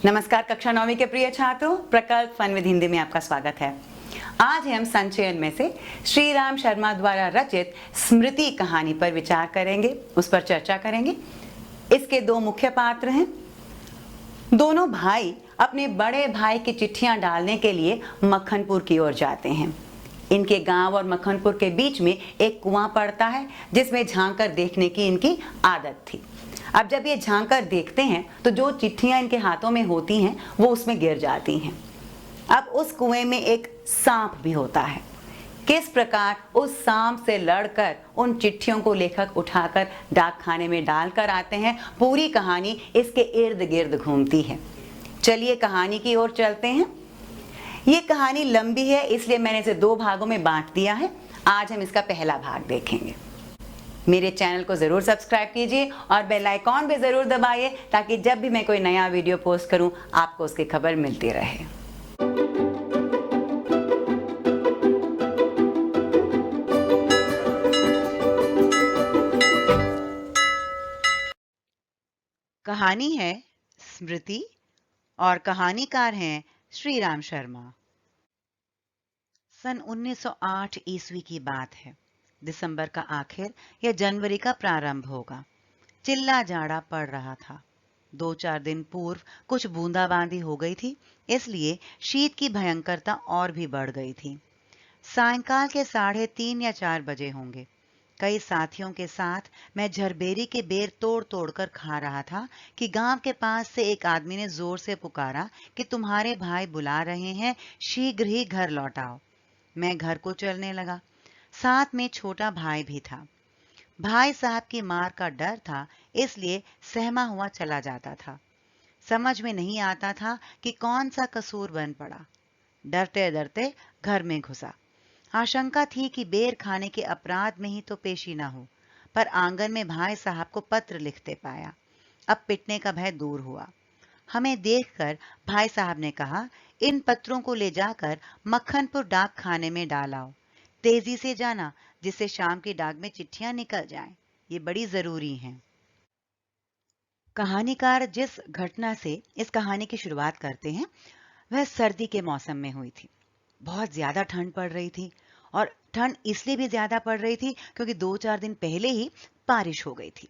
नमस्कार कक्षा 9वीं के प्रिय छात्रों, प्रकल्प फन विद हिंदी में आपका स्वागत है। आज हम संचयन में से श्री राम शर्मा द्वारा रचित स्मृति कहानी पर विचार करेंगे, उस पर चर्चा करेंगे। इसके दो मुख्य पात्र हैं। दोनों भाई अपने बड़े भाई की चिट्ठियां डालने के लिए मक्खनपुर की ओर जाते हैं। इनके गांव और मक्खनपुर के बीच में एक कुआं पड़ता है जिसमें झांककर देखने की इनकी आदत थी। अब जब ये झांककर देखते हैं तो जो चिट्ठियां इनके हाथों में होती हैं वो उसमें गिर जाती हैं। अब उस कुएं में एक सांप भी होता है। किस प्रकार उस सांप से लड़कर उन चिट्ठियों को लेखक उठाकर डाक खाने में डालकर आते हैं, पूरी कहानी इसके इर्द गिर्द घूमती है। चलिए कहानी की ओर चलते हैं। ये कहानी लंबी है, इसलिए मैंने इसे दो भागों में बांट दिया है। आज हम इसका पहला भाग देखेंगे। मेरे चैनल को जरूर सब्सक्राइब कीजिए और बेल आइकॉन भी जरूर दबाइए ताकि जब भी मैं कोई नया वीडियो पोस्ट करूं आपको उसकी खबर मिलती रहे। कहानी है स्मृति और कहानीकार हैं श्री राम शर्मा। सन 1908 ईस्वी की बात है। दिसंबर का आखिर या जनवरी का प्रारंभ होगा। चिल्ला जाड़ा पड़ रहा था। 2-4 दिन पूर्व कुछ बूंदाबांदी हो गई थी, इसलिए शीत की भयंकरता और भी बढ़ गई थी। सायंकाल के 3:30 या 4 बजे होंगे। कई साथियों के साथ मैं झरबेरी के बेर तोड़ तोड़ कर खा रहा था कि गांव के पास से एक आदमी ने जोर से पुकारा कि तुम्हारे भाई बुला रहे हैं, शीघ्र ही घर लौट आओ। मैं घर को चलने लगा। साथ में छोटा भाई भी था। भाई साहब की मार का डर था, इसलिए सहमा हुआ चला जाता था। समझ में नहीं आता था कि कौन सा कसूर बन पड़ा। डरते डरते घर में घुसा। आशंका थी कि बेर खाने के अपराध में ही तो पेशी न हो, पर आंगन में भाई साहब को पत्र लिखते पाया। अब पिटने का भय दूर हुआ। हमें देखकर भाई साहब ने कहा, इन पत्रों को ले जाकर मक्खनपुर डाक खाने में डालाओ। तेजी से जाना, जिससे शाम की डाक में चिट्ठियां निकल जाएं। ये बड़ी जरूरी हैं। कहानीकार जिस घटना से इस कहानी की शुरुआत करते हैं वह सर्दी के मौसम में हुई थी। बहुत ज्यादा ठंड पड़ रही थी और ठंड इसलिए भी ज्यादा पड़ रही थी क्योंकि 2-4 दिन पहले ही बारिश हो गई थी।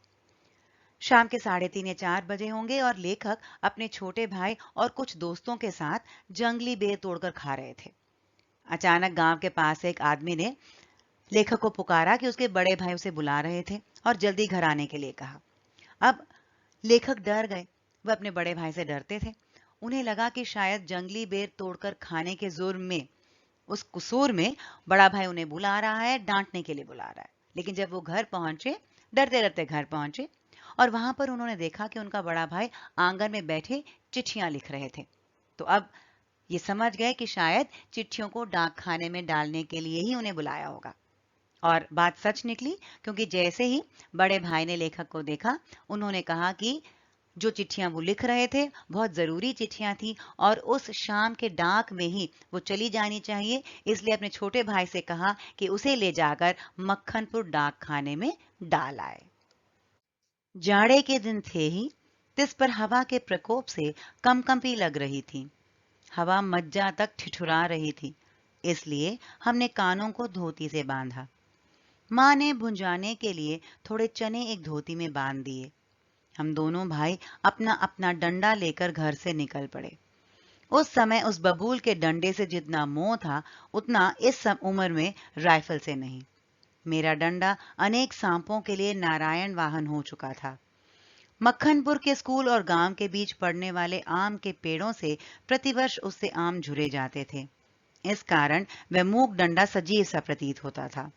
शाम के 3:30 या 4 बजे होंगे और लेखक अपने छोटे भाई और कुछ दोस्तों के साथ जंगली बेर तोड़कर खा रहे थे। अचानक गांव के पास से एक आदमी ने लेखक को पुकारा कि उसके बड़े भाई उसे बुला रहे थे और जल्दी घर आने के लिए कहा। अब लेखक डर गए। वह अपने बड़े भाई से डरते थे। उन्हें लगा कि शायद जंगली बेर तोड़कर खाने के जुर्म में, उस कसूर में बड़ा भाई उन्हें बुला रहा है, डांटने के लिए बुला रहा है। लेकिन जब वो घर पहुंचे, डरते डरते घर पहुंचे और वहां पर उन्होंने देखा कि उनका बड़ा भाई आंगन में बैठे चिट्ठियां लिख रहे थे। तो अब ये समझ गए कि शायद चिट्ठियों को डाक खाने में डालने के लिए ही उन्हें बुलाया होगा। और बात सच निकली, क्योंकि जैसे ही बड़े भाई ने लेखक को देखा, उन्होंने कहा कि जो चिट्ठियां वो लिख रहे थे बहुत जरूरी चिट्ठियां थी और उस शाम के डाक में ही वो चली जानी चाहिए। इसलिए अपने छोटे भाई से कहा कि उसे ले जाकर मक्खनपुर डाक खाने में डाल आए। जाड़े के दिन थे ही, तिस पर हवा के प्रकोप से कंपकंपी लग रही थी। हवा मज्जा तक ठिठुरा रही थी, इसलिए हमने कानों को धोती से बांधा। माँ ने भुंजाने के लिए थोड़े चने एक धोती में बांध दिए। हम दोनों भाई अपना अपना डंडा लेकर घर से निकल पड़े। उस समय उस बबूल के डंडे से जितना मोह था, उतना इस उम्र में राइफल से नहीं। मेरा डंडा अनेक सांपों के लिए नारायण वाहन हो चुका था। मक्खनपुर के स्कूल और गांव के बीच पड़ने वाले आम के पेड़ों से प्रतिवर्ष उससे आम झुरे जाते थे। इस कारण वह मूक डंडा सजीव सा प्रतीत होता था।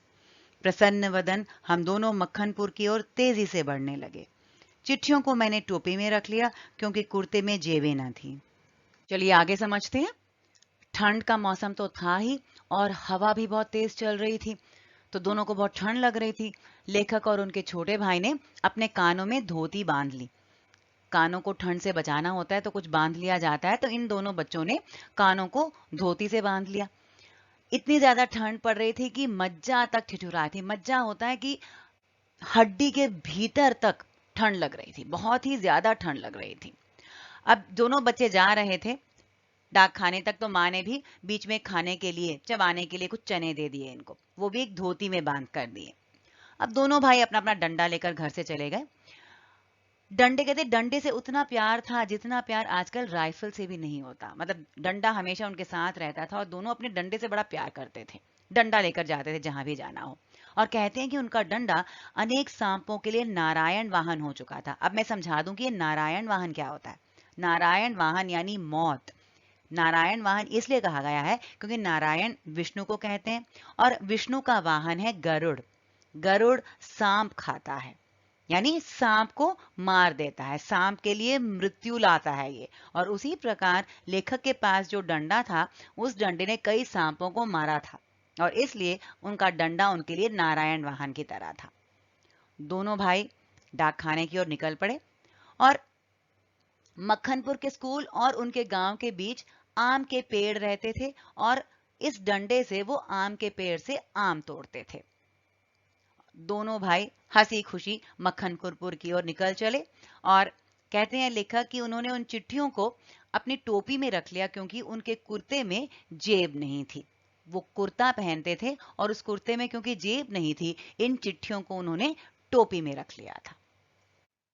प्रसन्न वदन हम दोनों मक्खनपुर की ओर तेजी से बढ़ने लगे। चिट्ठियों को मैंने टोपी में रख लिया क्योंकि कुर्ते में जेबें न थी। चलिए आगे समझते हैं। ठंड का मौसम तो था ही और हवा भी बहुत तेज चल रही थी, तो दोनों को बहुत ठंड लग रही थी। लेखक और उनके छोटे भाई ने अपने कानों में धोती बांध ली। कानों को ठंड से बचाना होता है तो कुछ बांध लिया जाता है, तो इन दोनों बच्चों ने कानों को धोती से बांध लिया। इतनी ज्यादा ठंड पड़ रही थी कि मज्जा तक ठिठुरा थी। मज्जा होता है कि हड्डी के भीतर तक ठंड लग रही थी, बहुत ही ज्यादा ठंड लग रही थी। अब दोनों बच्चे जा रहे थे डाक खाने तक, तो माँ ने भी बीच में खाने के लिए, चबाने के लिए कुछ चने दे दिए इनको, वो भी एक धोती में बांध कर दिए। अब दोनों भाई अपना अपना डंडा लेकर घर से चले गए। डंडे, कहते डंडे से उतना प्यार था जितना प्यार आजकल राइफल से भी नहीं होता। मतलब डंडा हमेशा उनके साथ रहता था और दोनों अपने डंडे से बड़ा प्यार करते थे। डंडा लेकर जाते थे जहां भी जाना हो। और कहते हैं कि उनका डंडा अनेक सांपों के लिए नारायण वाहन हो चुका था। अब मैं समझा दूं कि ये नारायण वाहन क्या होता है। नारायण वाहन यानी मौत। नारायण वाहन इसलिए कहा गया है क्योंकि नारायण विष्णु को कहते हैं और विष्णु का वाहन है गरुड़। गरुड़ सांप खाता है, यानी सांप को मार देता है, सांप के लिए मृत्यु लाता है ये। और उसी प्रकार लेखक के पास जो डंडा था, उस डंडे ने कई सांपों को मारा था और इसलिए उनका डंडा उनके लिए नारायण वाहन की तरह था। दोनों भाई डाक खाने की ओर निकल पड़े और मक्खनपुर के स्कूल और उनके गांव के बीच आम के पेड़ रहते थे और इस डंडे से वो आम के पेड़ से आम तोड़ते थे। दोनों भाई हंसी खुशी मक्खनपुर की ओर निकल चले और कहते हैं लेखक कि उन्होंने उन चिट्ठियों को अपनी टोपी में रख लिया क्योंकि उनके कुर्ते में जेब नहीं थी। वो कुर्ता पहनते थे और उस कुर्ते में क्योंकि जेब नहीं थी, इन चिट्ठियों को उन्होंने टोपी में रख लिया था।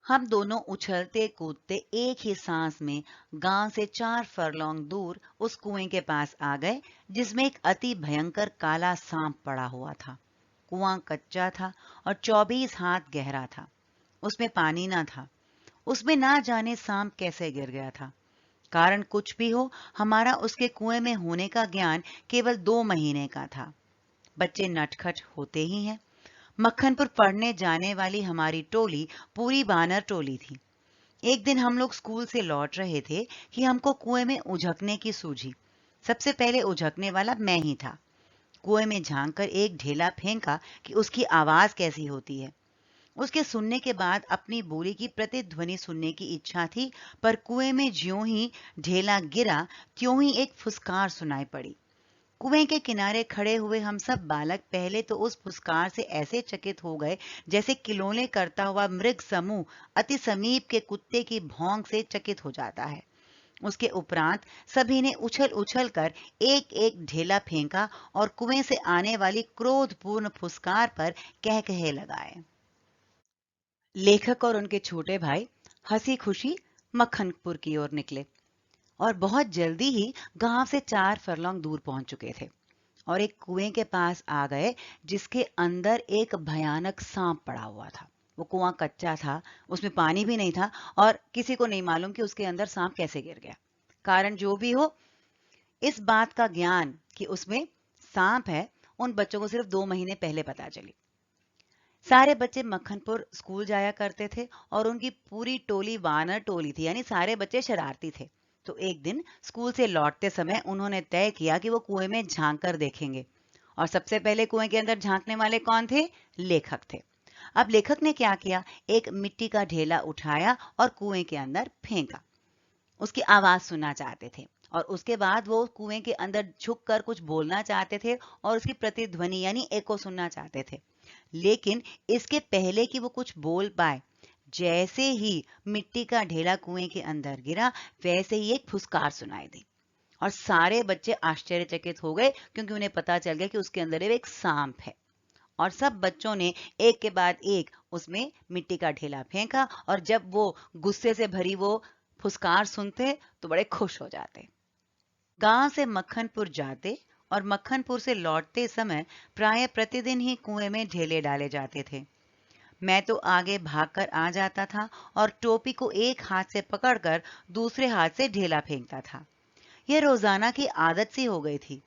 हम दोनों उछलते कूदते एक ही सांस में गांव से 4 फरलॉन्ग दूर उस कुएं के पास आ गए जिसमें एक अति भयंकर काला सांप पड़ा हुआ था। कुआं कच्चा था और 24 हाथ गहरा था। उसमें पानी ना था। उसमें ना जाने सांप कैसे गिर गया था। कारण कुछ भी हो, हमारा उसके कुएं में होने का ज्ञान केवल 2 महीने का था। बच्चे नटखट होते ही हैं। मक्खनपुर पढ़ने जाने वाली हमारी टोली पूरी बानर टोली थी। एक दिन हम लोग स्कूल से लौट रहे थे कि हमको कुएं में उझकने की सूझी। सबसे पहले उझकने वाला मैं ही था। कुएं में झांककर एक ढेला फेंका कि उसकी आवाज कैसी होती है। उसके सुनने के बाद अपनी बोली की प्रतिध्वनि सुनने की इच्छा थी, पर कुएं में ज्यों ही ढेला गिरा त्यों ही एक फुसकार सुनाई पड़ी। कुएं के किनारे खड़े हुए हम सब बालक पहले तो उस फुसकार से ऐसे चकित हो गए जैसे किलोले करता हुआ मृग समूह अति समीप के कुत्ते की भौंक से चकित हो जाता है। उसके उपरांत सभी ने उछल उछल कर एक एक ढेला फेंका और कुएं से आने वाली क्रोधपूर्ण फुसकार पर कहकहे लगाए। लेखक और उनके छोटे भाई हंसी खुशी मक्खनपुर की ओर निकले और बहुत जल्दी ही गांव से 4 फरलॉन्ग दूर पहुंच चुके थे और एक कुएं के पास आ गए जिसके अंदर एक भयानक सांप पड़ा हुआ था। वो कुआं कच्चा था, उसमें पानी भी नहीं था और किसी को नहीं मालूम कि उसके अंदर सांप कैसे गिर गया। कारण जो भी हो, इस बात का ज्ञान कि उसमें सांप है, उन बच्चों को सिर्फ 2 महीने पहले पता चली। सारे बच्चे मक्खनपुर स्कूल जाया करते थे और उनकी पूरी टोली वानर टोली थी, यानी सारे बच्चे शरारती थे। तो एक दिन स्कूल से लौटते समय उन्होंने तय किया कि वो कुएं में झांक कर देखेंगे और सबसे पहले कुएं के अंदर झांकने वाले कौन थे? लेखक थे। अब लेखक ने क्या किया, एक मिट्टी का ढेला उठाया और कुएं के अंदर फेंका। उसकी आवाज सुनना चाहते थे और उसके बाद वो कुएं के अंदर झुक कर कुछ बोलना चाहते थे और उसकी प्रतिध्वनि यानी एको सुनना चाहते थे। लेकिन इसके पहले कि वो कुछ बोल पाए, जैसे ही मिट्टी का ढेला कुएं के अंदर गिरा, वैसे ही एक फुसकार सुनाई दी और सारे बच्चे आश्चर्यचकित हो गए क्योंकि उन्हें पता चल गया कि उसके अंदर एक सांप है। और सब बच्चों ने एक के बाद एक उसमें मिट्टी का ढेला फेंका और जब वो गुस्से से भरी वो फुसकार सुनते तो बड़े खुश हो जाते। गांव से मक्खनपुर जाते और मक्खनपुर से लौटते समय प्राय प्रतिदिन ही कुएं में ढेले डाले जाते थे। मैं तो आगे भागकर आ जाता था और टोपी को एक हाथ से पकड़कर दूसरे हाथ से ढेला फेंकता था। यह रोजाना की आदत सी हो गई थी।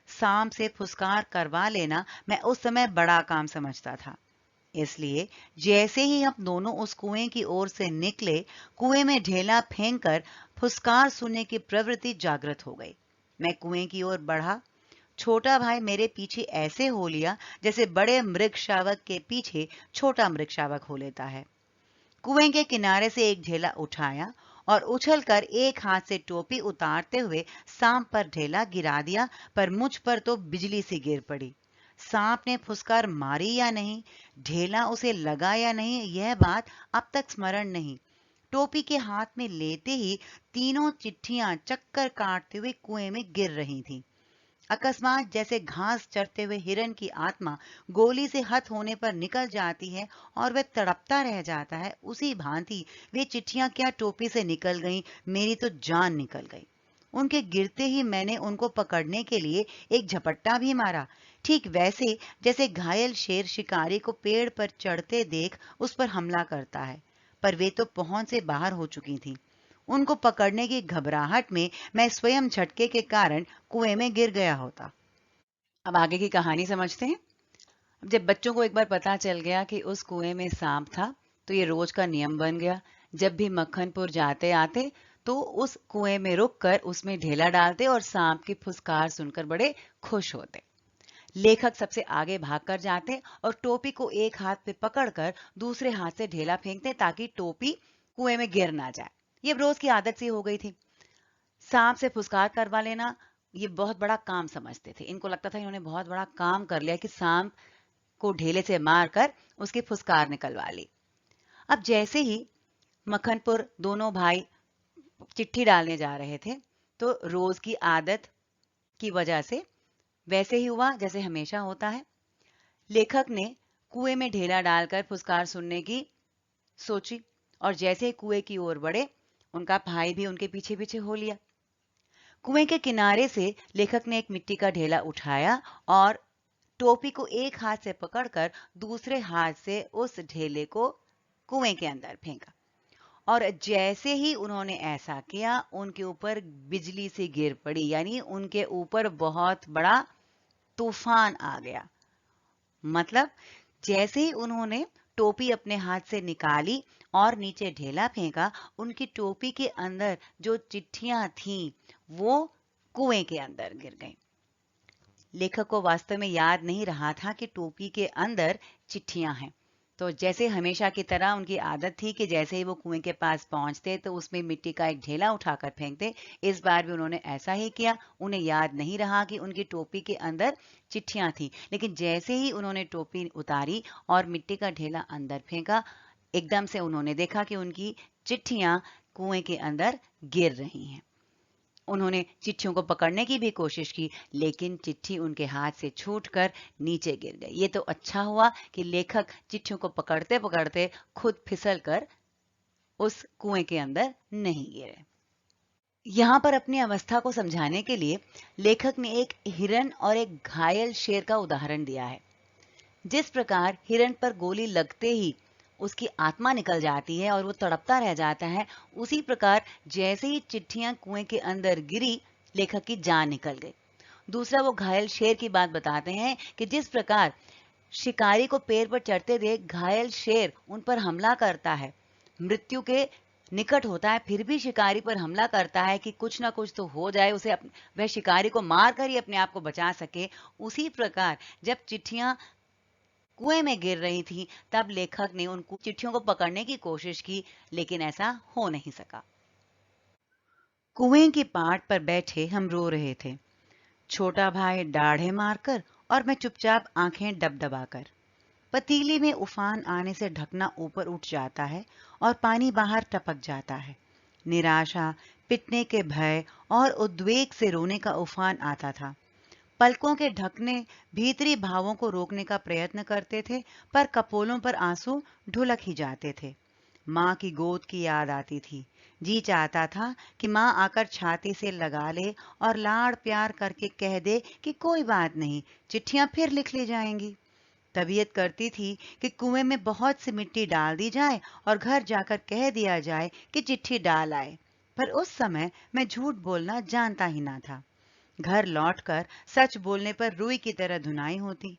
सांप से फुसकार करवा लेना मैं उस समय बड़ा काम समझता था। इसलिए जैसे ही हम दोनों उस कुएं की ओर से निकले, कुएं में ढेला फेंककर फुसकार सुनने की प्रवृत्ति जागृत हो गई। मैं कुएं की ओर बढ़ा। छोटा भाई मेरे पीछे ऐसे हो लिया जैसे बड़े मृग शावक के पीछे छोटा मृग शावक हो लेता है। कुएं के किनारे से एक ढेला उठाया और उछलकर एक हाथ से टोपी उतारते हुए सांप पर ढेला गिरा दिया, पर मुझ पर तो बिजली सी गिर पड़ी। सांप ने फुसकार मारी या नहीं, ढेला उसे लगा या नहीं, यह बात अब तक स्मरण नहीं, टोपी के हाथ में लेते ही तीनों चिट्ठियां चक्कर काटते हुए कुएं में गिर रही थीं। अकस्मात जैसे घास चरते हुए हिरन की आत्मा गोली से हत होने पर निकल जाती है और वह तड़पता रह जाता है, उसी भांति वे चिट्ठियां क्या टोपी से निकल गईं, मेरी तो जान निकल गई। उनके गिरते ही मैंने उनको पकड़ने के लिए एक झपट्टा भी मारा, ठीक वैसे जैसे घायल शेर शिकारी को पेड़ पर चढ़ते देख उस पर हमला करता है। पर वे तो पहुंच से बाहर हो चुकी थीं। उनको पकड़ने की घबराहट में मैं स्वयं झटके के कारण कुएं में गिर गया होता। अब आगे की कहानी समझते हैं। अब जब बच्चों को एक बार पता चल गया कि उस कुएं में सांप था, तो ये रोज का नियम बन गया। जब भी मक्खनपुर जाते आते तो उस कुएं में रुककर उसमें ढेला डालते और सांप की फुसकार सुनकर बड़े खुश होते। लेखक सबसे आगे भागकर जाते और टोपी को एक हाथ पे पकड़कर दूसरे हाथ से ढेला फेंकते ताकि टोपी कुएं में गिर ना जाए। ये रोज की आदत सी हो गई थी। सांप से फुसकार करवा लेना ये बहुत बड़ा काम समझते थे। इनको लगता था इन्होंने बहुत बड़ा काम कर लिया कि सांप को ढेले से मारकर उसकी फुसकार निकलवा ली। अब जैसे ही मक्खनपुर दोनों भाई चिट्ठी डालने जा रहे थे, तो रोज की आदत की वजह से वैसे ही हुआ जैसे हमेशा होता है। लेखक ने कुएं में ढेला डालकर फुसकार सुनने की सोची और जैसे ही कुएं की ओर बढ़े, उनका भाई भी उनके पीछे पीछे हो लिया। कुएं के किनारे से लेखक ने एक मिट्टी का ढेला उठाया और टोपी को एक हाथ से पकड़कर दूसरे हाथ से उस ढेले को कुएं के अंदर फेंका और जैसे ही उन्होंने ऐसा किया, उनके ऊपर बिजली सी गिर पड़ी, यानी उनके ऊपर बहुत बड़ा तूफान आ गया। मतलब जैसे ही उन्होंने टोपी अपने हाथ से निकाली और नीचे ढेला फेंका, उनकी टोपी के अंदर जो चिट्ठियां थीं वो कुएं के अंदर गिर गईं। लेखक को वास्तव में याद नहीं रहा था कि टोपी के अंदर चिट्ठियां हैं। तो जैसे हमेशा की तरह उनकी आदत थी कि जैसे ही वो कुएं के पास पहुंचते तो उसमें मिट्टी का एक ढेला उठाकर फेंकते। इस बार भी उन्होंने ऐसा ही किया। उन्हें याद नहीं रहा कि उनकी टोपी के अंदर चिट्ठियां थी, लेकिन जैसे ही उन्होंने टोपी उतारी और मिट्टी का ढेला अंदर फेंका, एकदम से उन्होंने देखा कि उनकी चिट्ठियां कुएं के अंदर गिर रही हैं। उन्होंने चिट्ठियों को पकड़ने की भी कोशिश की, लेकिन चिट्ठी उनके हाथ से छूटकर नीचे गिर गई। ये तो अच्छा हुआ कि लेखक चिट्ठियों को पकड़ते पकड़ते खुद फिसलकर उस कुएं के अंदर नहीं गिरे। यहाँ पर अपनी अवस्था को समझाने के लिए लेखक ने एक हिरन और एक घायल शेर का उदाहरण दिया है। जिस प्रकार हिरन पर गोली लगते ही उसकी आत्मा निकल जाती है और वो तड़पता रह जाता है, उसी प्रकार जैसे ही चिट्ठियां कुएं के अंदर गिरी, लेखक की जान निकल गई। दूसरा वो घायल शेर की बात बताते हैं कि जिस प्रकार शिकारी को पेड़ पर चढ़ते देख घायल शेर उन पर हमला करता है, मृत्यु के निकट होता है, फिर भी शिकारी पर हमला करता है कि कुछ ना कुछ तो हो जाए, उसे वह शिकारी को मार कर ही अपने आप को बचा सके। उसी प्रकार जब चिट्ठियां कुएं में गिर रही थी, तब लेखक ने उन चिट्ठियों को पकड़ने की कोशिश की, लेकिन ऐसा हो नहीं सका। कुएं की पाट पर बैठे हम रो रहे थे, छोटा भाई दाढ़े मारकर और मैं चुपचाप आंखें डबडबाकर। पतीली में उफान आने से ढकना ऊपर उठ जाता है और पानी बाहर टपक जाता है। निराशा, पिटने के भय और उद्वेग से रोने का उफान आता था। पलकों के ढकने भीतरी भावों को रोकने का प्रयत्न करते थे, पर कपोलों पर आंसू ढुलक ही जाते थे। माँ की गोद की याद आती थी। जी चाहता था कि माँ आकर छाती से लगा ले और लाड़ प्यार करके कह दे कि कोई बात नहीं, चिट्ठियां फिर लिख ली जाएंगी। तबीयत करती थी कि कुएं में बहुत सी मिट्टी डाल दी जाए और घर जाकर कह दिया जाए कि चिट्ठी डाल आए, पर उस समय मैं झूठ बोलना जानता ही ना था। घर लौटकर सच बोलने पर रुई की तरह धुनाई होती।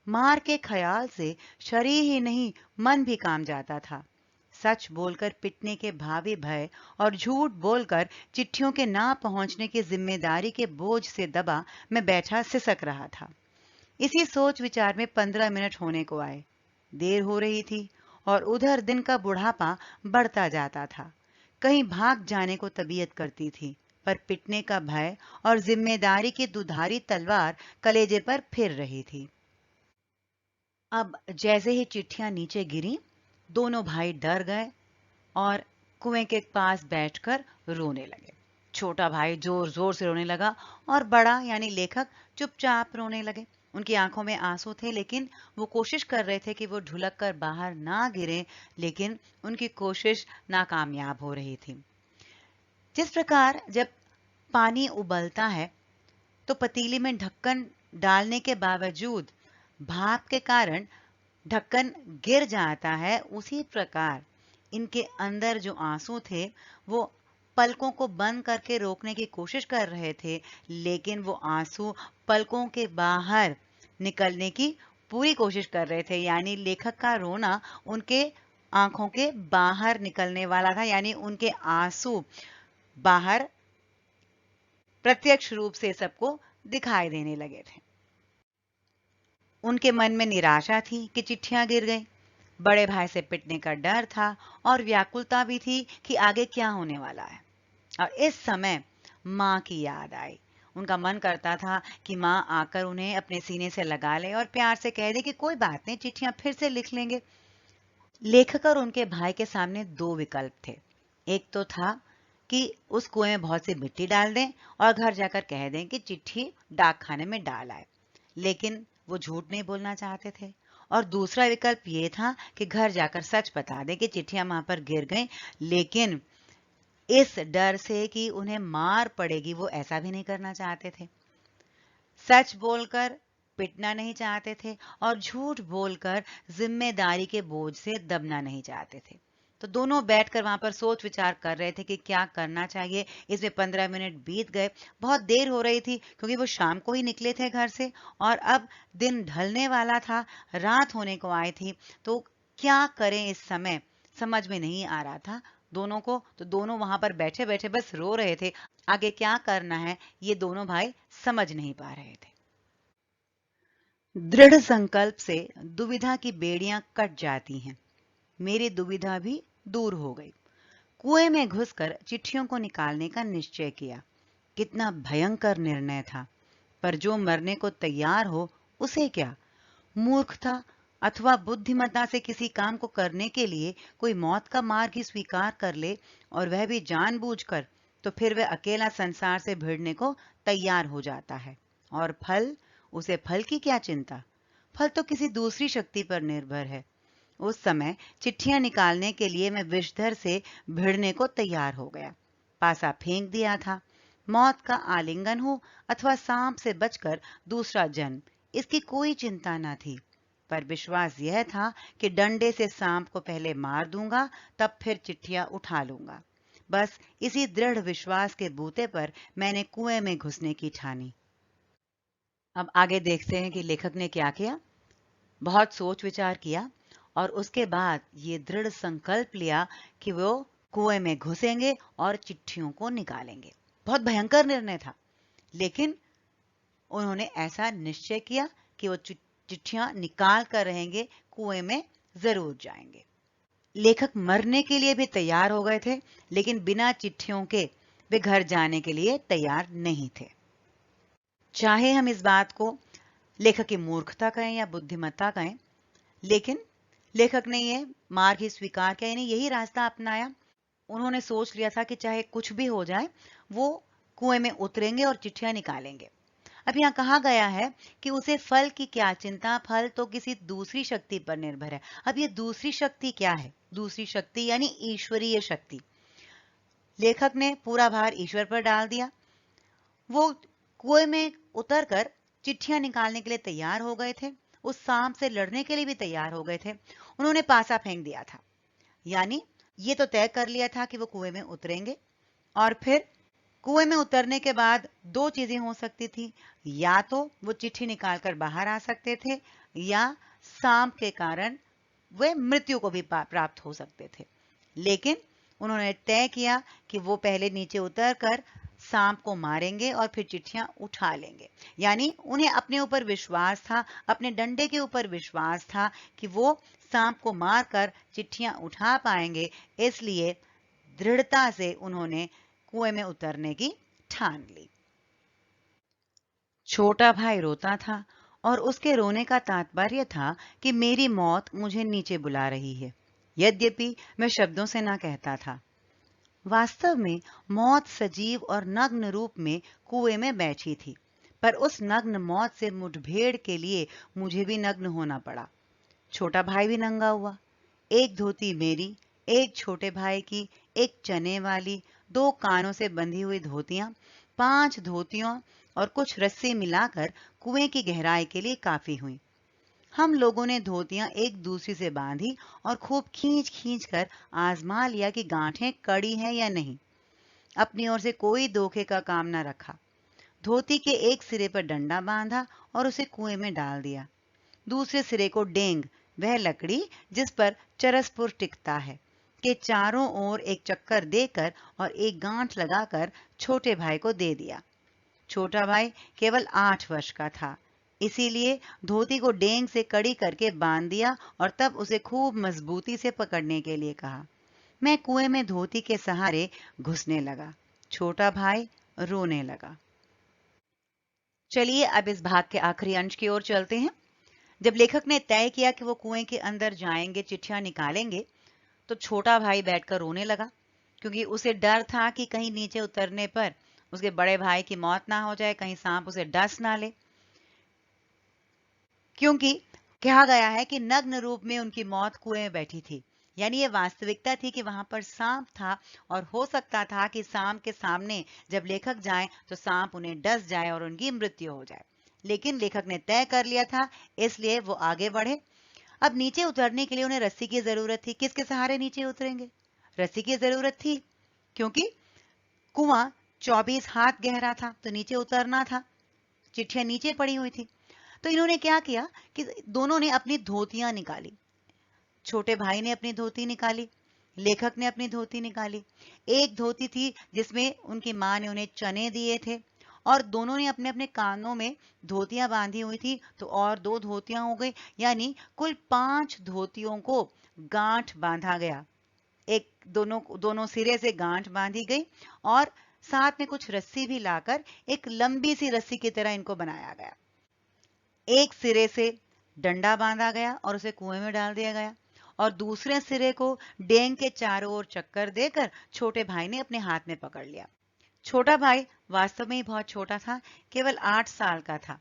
मार के ख्याल से शरीर ही नहीं मन भी काम जाता था। सच बोलकर पिटने के भावी भय और झूठ बोलकर चिट्ठियों के ना पहुंचने की जिम्मेदारी के बोझ से दबा मैं बैठा सिसक रहा था। इसी सोच विचार में 15 मिनट होने को आए। देर हो रही थी और उधर दिन का बुढ़ापा बढ़ता जाता था। कहीं भाग जाने को तबीयत करती थी, पर पिटने का भय और जिम्मेदारी की दुधारी तलवार कलेजे पर फिर रही थी। अब जैसे ही चिट्ठियां नीचे गिरी, दोनों भाई डर गए और कुएं के पास बैठकर रोने लगे। छोटा भाई जोर जोर से रोने लगा और बड़ा यानी लेखक चुपचाप रोने लगे। उनकी आंखों में आंसू थे, लेकिन वो कोशिश कर रहे थे कि वो ढुलक कर बाहर ना गिरे, लेकिन उनकी कोशिश नाकामयाब हो रही थी। जिस प्रकार जब पानी उबलता है तो पतीली में ढक्कन डालने के बावजूद भाप के कारण ढक्कन गिर जाता है, उसी प्रकार इनके अंदर जो आंसू थे वो पलकों को बंद करके रोकने की कोशिश कर रहे थे, लेकिन वो आंसू पलकों के बाहर निकलने की पूरी कोशिश कर रहे थे। यानी लेखक का रोना उनके आंखों के बाहर निकलने वाला था, यानी उनके आंसू बाहर प्रत्यक्ष रूप से सबको दिखाई देने लगे थे। उनके मन में निराशा थी कि चिट्ठियां गिर गईं, बड़े भाई से पिटने का डर था और व्याकुलता भी थी कि आगे क्या होने वाला है। और इस समय माँ की याद आई। उनका मन करता था कि माँ आकर उन्हें अपने सीने से लगा ले और प्यार से कह दे कि कोई बात नहीं, चिट्ठियां फिर से लिख लेंगे। लेखक और उनके भाई के सामने दो विकल्प थे। एक तो था कि उस कुएं में बहुत सी मिट्टी डाल दें और घर जाकर कह दें कि चिट्ठी डाक खाने में डाल आए, लेकिन वो झूठ नहीं बोलना चाहते थे। और दूसरा विकल्प ये था कि घर जाकर सच बता दें कि चिट्ठियां वहां पर गिर गईं, लेकिन इस डर से कि उन्हें मार पड़ेगी वो ऐसा भी नहीं करना चाहते थे। सच बोलकर पिटना नहीं चाहते थे और झूठ बोलकर जिम्मेदारी के बोझ से दबना नहीं चाहते थे। तो दोनों बैठकर वहां पर सोच विचार कर रहे थे कि क्या करना चाहिए। इसमें 15 मिनट बीत गए। बहुत देर हो रही थी क्योंकि वो शाम को ही निकले थे घर से और अब दिन ढलने वाला था, रात होने को आई थी। तो क्या करें इस समय समझ में नहीं आ रहा था दोनों को। तो दोनों वहां पर बैठे बैठे बस रो रहे थे। आगे क्या करना है ये दोनों भाई समझ नहीं पा रहे थे। दृढ़ संकल्प से दुविधा की बेड़ियां कट जाती हैं। मेरी दुविधा भी दूर हो गई। कुएं में घुसकर चिट्ठियों को निकालने का निश्चय किया। कितना भयंकर निर्णय था, पर जो मरने को तैयार हो उसे क्या। मूर्खता अथवा बुद्धिमत्ता से किसी काम को करने के लिए कोई मौत का मार्ग ही स्वीकार कर ले, और वह भी जानबूझकर, तो फिर वह अकेला संसार से भिड़ने को तैयार हो जाता है। और फल, उसे फल की क्या चिंता। फल तो किसी दूसरी शक्ति पर निर्भर है। उस समय चिट्ठियां निकालने के लिए मैं विषधर से भिड़ने को तैयार हो गया। पासा फेंक दिया था। मौत का आलिंगन हो अथवा सांप से बचकर दूसरा जन्म, इसकी कोई चिंता न थी। पर विश्वास यह था कि डंडे से सांप को पहले मार दूंगा, तब फिर चिट्ठियां उठा लूंगा। बस इसी दृढ़ विश्वास के बूते पर मैंने कुएं में घुसने की ठानी। अब आगे देखते हैं कि लेखक ने क्या किया। बहुत सोच विचार किया और उसके बाद ये दृढ़ संकल्प लिया कि वो कुएं में घुसेंगे और चिट्ठियों को निकालेंगे। बहुत भयंकर निर्णय था, लेकिन उन्होंने ऐसा निश्चय किया कि वो चिट्ठियां निकाल कर रहेंगे, कुएं में जरूर जाएंगे। लेखक मरने के लिए भी तैयार हो गए थे, लेकिन बिना चिट्ठियों के वे घर जाने के लिए तैयार नहीं थे। चाहे हम इस बात को लेखक की मूर्खता कहें या बुद्धिमत्ता कहें, लेकिन लेखक ने ये मार्ग ही स्वीकार किया, यानी यही रास्ता अपनाया। उन्होंने सोच लिया था कि चाहे कुछ भी हो जाए वो कुएं में उतरेंगे और चिट्ठियां निकालेंगे। अब यहाँ कहा गया है कि उसे फल की क्या चिंता, फल तो किसी दूसरी शक्ति पर निर्भर है। अब ये दूसरी शक्ति क्या है? दूसरी शक्ति यानी ईश्वरीय शक्ति। लेखक ने पूरा भार ईश्वर पर डाल दिया। वो कुएं में उतरकर चिट्ठियां निकालने के लिए तैयार हो गए थे। उस सांप से लड़ने के लिए भी तैयार हो गए थे। उन्होंने पासा फेंक दिया था, यानी ये तो तय कर लिया था कि वो कुएं में उतरेंगे। और फिर कुएं में उतरने के बाद दो चीजें हो सकती थी। या तो वो चिट्ठी निकालकर बाहर आ सकते थे, या सांप के कारण वे मृत्यु को भी प्राप्त हो सकते थे। लेकिन उन्होंने तय किया कि वो पहले नीचे उतरकर सांप को मारेंगे और फिर चिट्ठियां उठा लेंगे। यानी उन्हें अपने ऊपर विश्वास था, अपने डंडे के ऊपर विश्वास था कि वो सांप को मारकर चिट्ठियां उठा पाएंगे। इसलिए दृढ़ता से उन्होंने कुएं में उतरने की ठान ली। छोटा भाई रोता था और उसके रोने का तात्पर्य था कि मेरी मौत मुझे नीचे बुला रही है। यद्यपि मैं शब्दों से ना कहता था, वास्तव में मौत सजीव और नग्न रूप में कुएं में बैठी थी, पर उस नग्न मौत से मुठभेड़ के लिए मुझे भी नग्न होना पड़ा। छोटा भाई भी नंगा हुआ। एक धोती मेरी, एक छोटे भाई की, एक चने वाली, 2 कानों से बंधी हुई धोतियां, 5 धोतियों और कुछ रस्सी मिलाकर कुएं की गहराई के लिए काफी हुई। हम लोगों ने धोतियां एक दूसरी से बांधी और खूब खींच खींच कर आजमा लिया कि गांठें कड़ी हैं या नहीं। अपनी ओर से कोई धोखे का काम न रखा। धोती के एक सिरे पर डंडा बांधा और उसे कुएं में डाल दिया। दूसरे सिरे को डेंग, वह लकड़ी जिस पर चरसपुर टिकता है, के चारों ओर एक चक्कर देकर और एक गांठ लगाकर छोटे भाई को दे दिया। छोटा भाई केवल 8 वर्ष का था, इसीलिए धोती को डेंग से कड़ी करके बांध दिया और तब उसे खूब मजबूती से पकड़ने के लिए कहा। मैं कुएं में धोती के सहारे घुसने लगा। छोटा भाई रोने लगा। चलिए अब इस भाग के आखिरी अंश की ओर चलते हैं। जब लेखक ने तय किया कि वो कुएं के अंदर जाएंगे, चिट्ठियां निकालेंगे, तो छोटा भाई बैठकर रोने लगा, क्योंकि उसे डर था कि कहीं नीचे उतरने पर उसके बड़े भाई की मौत ना हो जाए, कहीं सांप उसे डस ना ले। क्योंकि कहा गया है कि नग्न रूप में उनकी मौत कुएं में बैठी थी, यानी ये वास्तविकता थी कि वहां पर सांप था और हो सकता था कि सांप के सामने जब लेखक जाए तो सांप उन्हें डस जाए और उनकी मृत्यु हो जाए। लेकिन लेखक ने तय कर लिया था, इसलिए वो आगे बढ़े। अब नीचे उतरने के लिए उन्हें रस्सी की जरूरत थी। किसके सहारे नीचे उतरेंगे? रस्सी की जरूरत थी, क्योंकि कुआं 24 हाथ गहरा था, तो नीचे उतरना था। चिट्ठियां नीचे पड़ी हुई थी। तो इन्होंने क्या किया कि दोनों ने अपनी धोतियां निकाली। छोटे भाई ने अपनी धोती निकाली, लेखक ने अपनी धोती निकाली। एक धोती थी जिसमें उनकी मां ने उन्हें चने दिए थे और दोनों ने अपने अपने कानों में धोतियां बांधी हुई थी, तो और 2 धोतियां हो गई, यानी कुल 5 धोतियों को गांठ बांधा गया। एक दोनों दोनों सिरे से गांठ बांधी गई और साथ में कुछ रस्सी भी लाकर एक लंबी सी रस्सी की तरह इनको बनाया गया। एक सिरे से डंडा बांधा गया और उसे कुएं में डाल दिया गया और दूसरे सिरे को डेंग के चारों ओर चक्कर देकर छोटे भाई ने अपने हाथ में पकड़ लिया। छोटा भाई वास्तव में ही बहुत छोटा था, केवल 8 साल का था।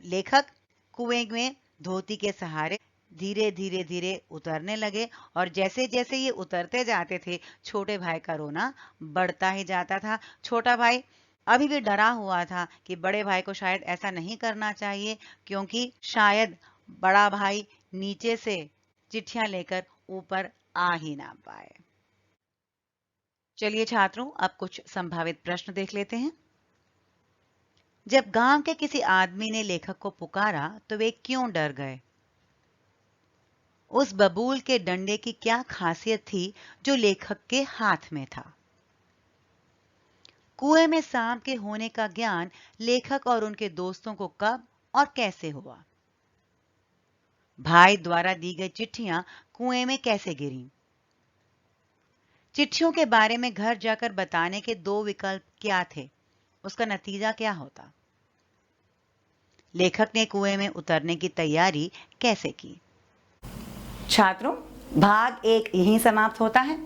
लेखक कुएं में धोती के सहारे धीरे धीरे धीरे उतरने लगे और जैसे जैसे ये उतरते जाते थे, छोटे भाई का रोना बढ़ता ही जाता था। छोटा भाई अभी भी डरा हुआ था कि बड़े भाई को शायद ऐसा नहीं करना चाहिए, क्योंकि शायद बड़ा भाई नीचे से चिट्ठियां लेकर ऊपर आ ही ना पाए। चलिए छात्रों, अब कुछ संभावित प्रश्न देख लेते हैं। जब गांव के किसी आदमी ने लेखक को पुकारा तो वे क्यों डर गए? उस बबूल के डंडे की क्या खासियत थी जो लेखक के हाथ में था? कुएं में सांप के होने का ज्ञान लेखक और उनके दोस्तों को कब और कैसे हुआ? भाई द्वारा दी गई चिट्ठियां कुएं में कैसे गिरीं? चिट्ठियों के बारे में घर जाकर बताने के 2 विकल्प क्या थे? उसका नतीजा क्या होता? लेखक ने कुएं में उतरने की तैयारी कैसे की? छात्रों, भाग 1 यहीं समाप्त होता है।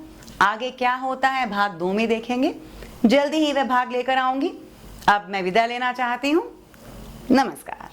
आगे क्या होता है भाग 2 में देखेंगे। जल्दी ही वह भाग लेकर आऊंगी। अब मैं विदा लेना चाहती हूँ। नमस्कार।